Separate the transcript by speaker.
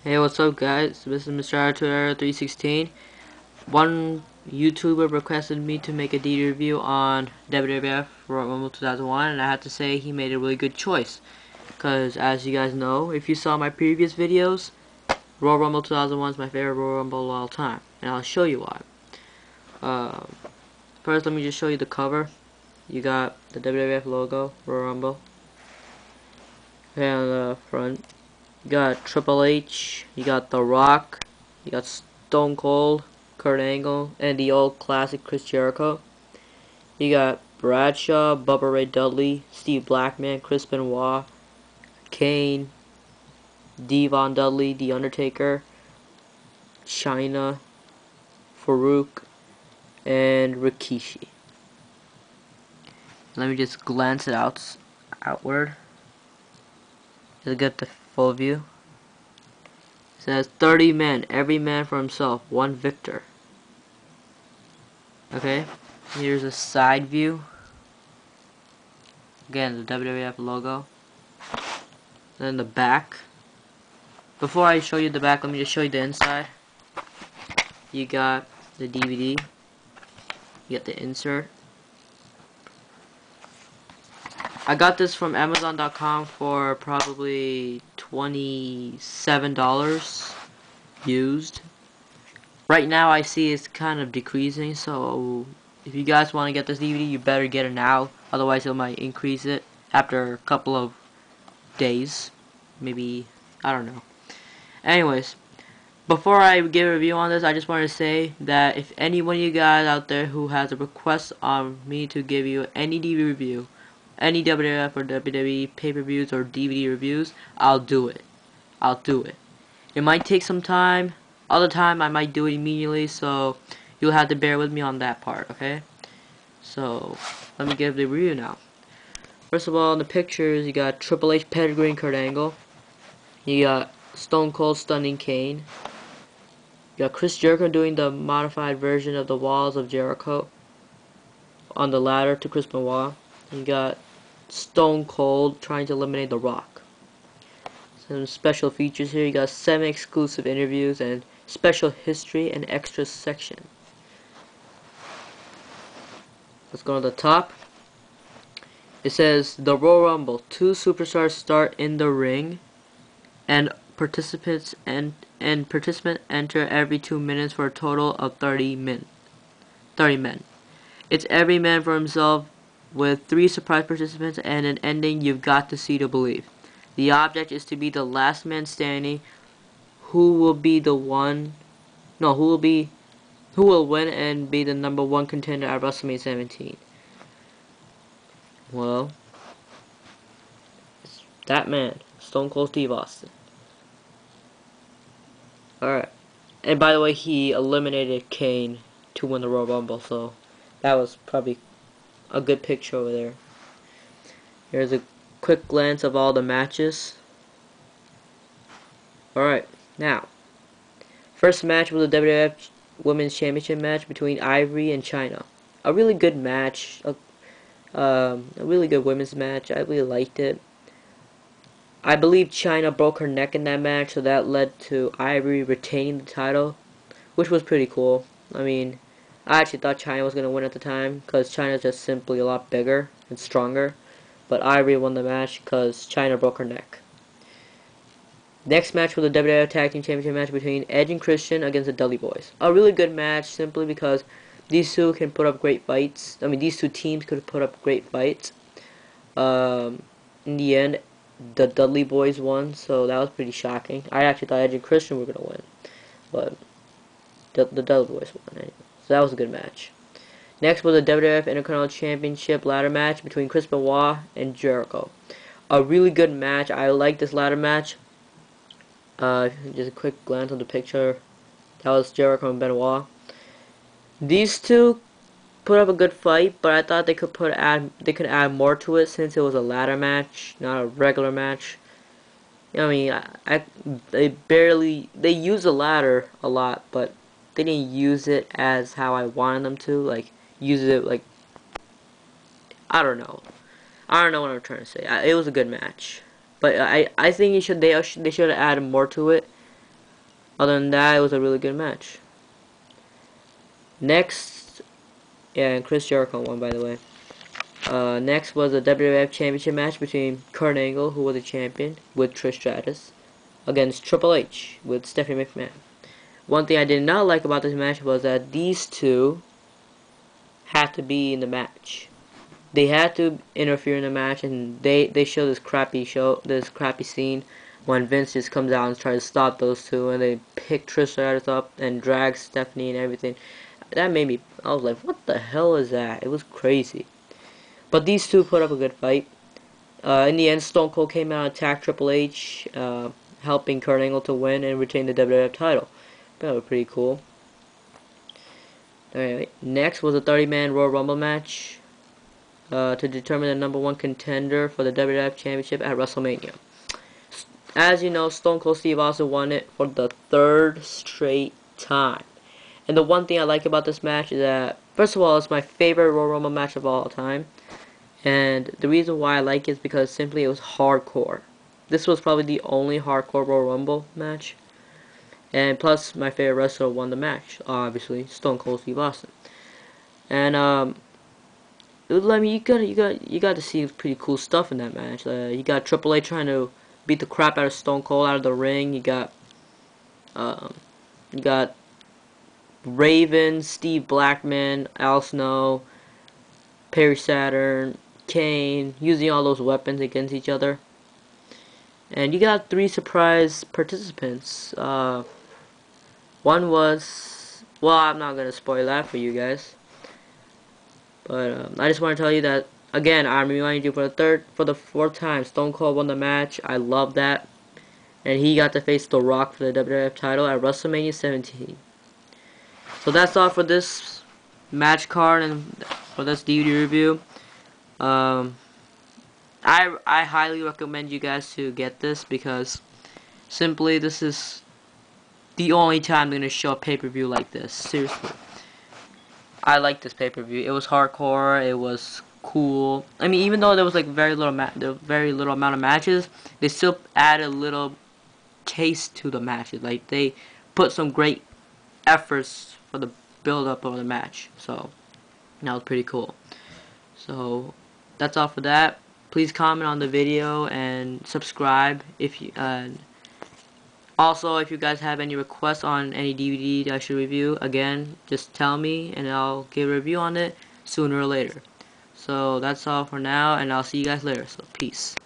Speaker 1: Hey, what's up, guys? This is Mr. Artur 316. One YouTuber requested me to make a DD review on WWF Royal Rumble 2001, and I have to say he made a really good choice. Because, as you guys know, if you saw my previous videos, Royal Rumble 2001 is my favorite Royal Rumble of all time, and I'll show you why. First, let me just show you the cover. You got the WWF logo, Royal Rumble. Okay, on the front. You got Triple H, you got The Rock, you got Stone Cold, Kurt Angle, and the old classic Chris Jericho. You got Bradshaw, Bubba Ray Dudley, Steve Blackman, Chris Benoit, Kane, Devon Dudley, The Undertaker, Chyna, Farouk, and Rikishi. Let me just glance it outward to get the full view. It says 30 men, every man for himself, one victor. Okay, here's a side view. Again, the WWF logo. Then the back. Before I show you the back, let me just show you the inside. You got the DVD. You got the insert. I got this from Amazon.com for probably $27 used. Right now I see it's kind of decreasing, so if you guys want to get this DVD, you better get it now. Otherwise, it might increase it after a couple of days. Maybe, I don't know. Anyways, before I give a review on this, I just want to say that if any one of you guys out there who has a request on me to give you any DVD review, any WWF or WWE pay-per-views or DVD reviews, I'll do it. I'll do it. It might take some time. Other time I might do it immediately, so you'll have to bear with me on that part, okay? So, let me give the review now. First of all, in the pictures, you got Triple H pedigreeing Kurt Angle. You got Stone Cold stunning Kane. You got Chris Jericho doing the modified version of the Walls of Jericho on the ladder to Chris Benoit. You got Stone Cold trying to eliminate The Rock. Some special features here. You got 7 exclusive interviews and special history and extra section. Let's go to the top. It says the Royal Rumble. 2 superstars start in the ring, and participants enter every 2 minutes for a total of 30 men. It's every man for himself, with 3 surprise participants and an ending you've got to see to believe. The object is to be the last man standing. Who will win and be the #1 contender at WrestleMania 17? Well, it's that man, Stone Cold Steve Austin. Alright. And by the way, he eliminated Kane to win the Royal Rumble, so that was probably a good picture over there. Here's a quick glance of all the matches. Alright, now, first match was the WWF Women's Championship match between Ivory and Chyna. A really good match, a really good women's match. I really liked it. I believe Chyna broke her neck in that match, so that led to Ivory retaining the title, which was pretty cool. I mean, I actually thought Chyna was going to win at the time, because Chyna's just simply a lot bigger and stronger. But Ivory won the match because Chyna broke her neck. Next match was the WWF Tag Team Championship match between Edge and Christian against the Dudley Boys. A really good match, simply because these two can put up great fights. I mean, these two teams could put up great fights. In the end, the Dudley Boys won, so that was pretty shocking. I actually thought Edge and Christian were going to win, but the Dudley Boys won anyway. So that was a good match. Next was the WWF Intercontinental Championship ladder match between Chris Benoit and Jericho. A really good match. I like this ladder match. Just a quick glance on the picture. That was Jericho and Benoit. These two put up a good fight, but I thought they could add more to it since it was a ladder match, not a regular match. I mean, they use the ladder a lot, but they didn't use it as how I wanted them to. Like, use it like, I don't know what I'm trying to say. It was a good match, but I think they should have added more to it. Other than that, it was a really good match. Next, yeah, and Chris Jericho won, by the way. Next was a WWF Championship match between Kurt Angle, who was the champion, with Trish Stratus, against Triple H with Stephanie McMahon. One thing I did not like about this match was that these two had to be in the match. They had to interfere in the match, and they show this crappy scene when Vince just comes out and tries to stop those two, and they pick Trish Stratus up and drag Stephanie and everything. That made me, I was like, what the hell is that? It was crazy. But these two put up a good fight. In the end, Stone Cold came out and attacked Triple H, helping Kurt Angle to win and retain the WWF title. That was pretty cool. Alright, next was a 30-man Royal Rumble match to determine the number one contender for the WWF Championship at WrestleMania. As you know, Stone Cold Steve Austin won it for the third straight time. And the one thing I like about this match is that, first of all, it's my favorite Royal Rumble match of all time. And the reason why I like it is because simply it was hardcore. This was probably the only hardcore Royal Rumble match. And plus, my favorite wrestler won the match, obviously, Stone Cold Steve Austin. And it was, I mean, you got to see pretty cool stuff in that match. You got Triple H trying to beat the crap out of Stone Cold out of the ring. You got Raven, Steve Blackman, Al Snow, Perry Saturn, Kane, using all those weapons against each other. And you got 3 surprise participants. One was, well, I'm not gonna spoil that for you guys, but I just want to tell you that again. I'm reminding you for the fourth time, Stone Cold won the match. I love that, and he got to face The Rock for the WWF title at WrestleMania 17. So that's all for this match card and for this DVD review. I highly recommend you guys to get this because simply this is the only time they're gonna show a pay-per-view like this. Seriously, I like this pay-per-view. It was hardcore. It was cool. I mean, even though there was like very little amount of matches, they still added a little taste to the matches. Like they put some great efforts for the build-up of the match. So that was pretty cool. So that's all for that. Please comment on the video and subscribe if you. Also, if you guys have any requests on any DVD that I should review, again, just tell me and I'll give a review on it sooner or later. So that's all for now, and I'll see you guys later. So peace.